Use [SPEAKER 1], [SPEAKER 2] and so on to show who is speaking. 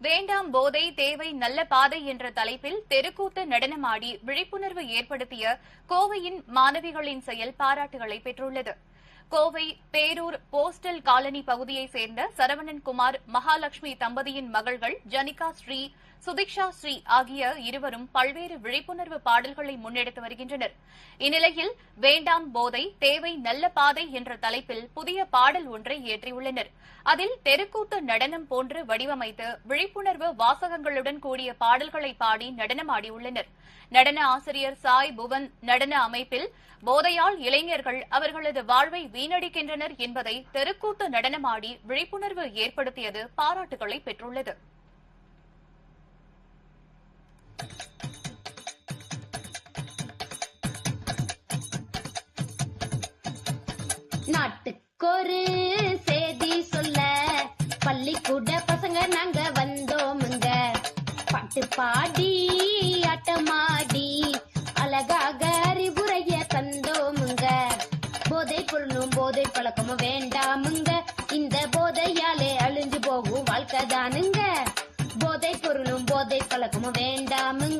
[SPEAKER 1] வேண்டாம் போதை தேவை நல்ல பாதை என்ற தலைப்பில் தெருக்கூத்து நடனமாடி விழிப்புணர்வு ஏற்படுத்திய கோவையின் மாணவிகளின் செயல் பாராட்டுகளை பெற்றுள்ளது. கோவை பேரூர் போஸ்டல் காலனி பகுதியைச் சேர்ந்த சரவணன் குமார் மகாலட்சுமி தம்பதியின் மகள்கள் ஜனிகா ஸ்ரீ, சுதிக்ஷா ஸ்ரீ ஆகிய இருவரும் பல்வேறு விழிப்புணர்வு பாடல்களை முன்னெடுத்து வருகின்றனர். இந்நிலையில் வேண்டாம் போதை தேவை நல்ல பாதை என்ற தலைப்பில் புதிய பாடல் ஒன்றை இயற்றியுள்ளனர். அதில் தெருக்கூத்து நடனம் போன்று வடிவமைத்து விழிப்புணர்வு வாசகங்களுடன் கூடிய பாடல்களை பாடி நடனமாடியுள்ளனர். நடன ஆசிரியர் சாய் புவன் நடன அமைப்பில் போதையால் இளைஞர்கள் அவர்களது வாழ்வை வீணடிக்கின்றனர் என்பதை தெருக்கூத்து நடனமாடி விழிப்புணர்வு ஏற்படுத்தியது பாராட்டுகளை பெற்றுள்ளது.
[SPEAKER 2] நாட்டுக்கொரு செய்தி சொல்ல பள்ளிக்கூட பசங்க நாங்க வந்தோமுங்க. பாட்டு பாடி ஆட்டமாடி அழகாக அறிவுரைய தந்தோமுங்க. போதை பொருளும் போதை பழக்கமும் வேண்டாமுங்க. இந்த போதையாலே அழிஞ்சு போகும் வாழ்க்கை தானுங்க. போதை பொருளும் போதை பழக்கமும் வேண்டாமுங்க.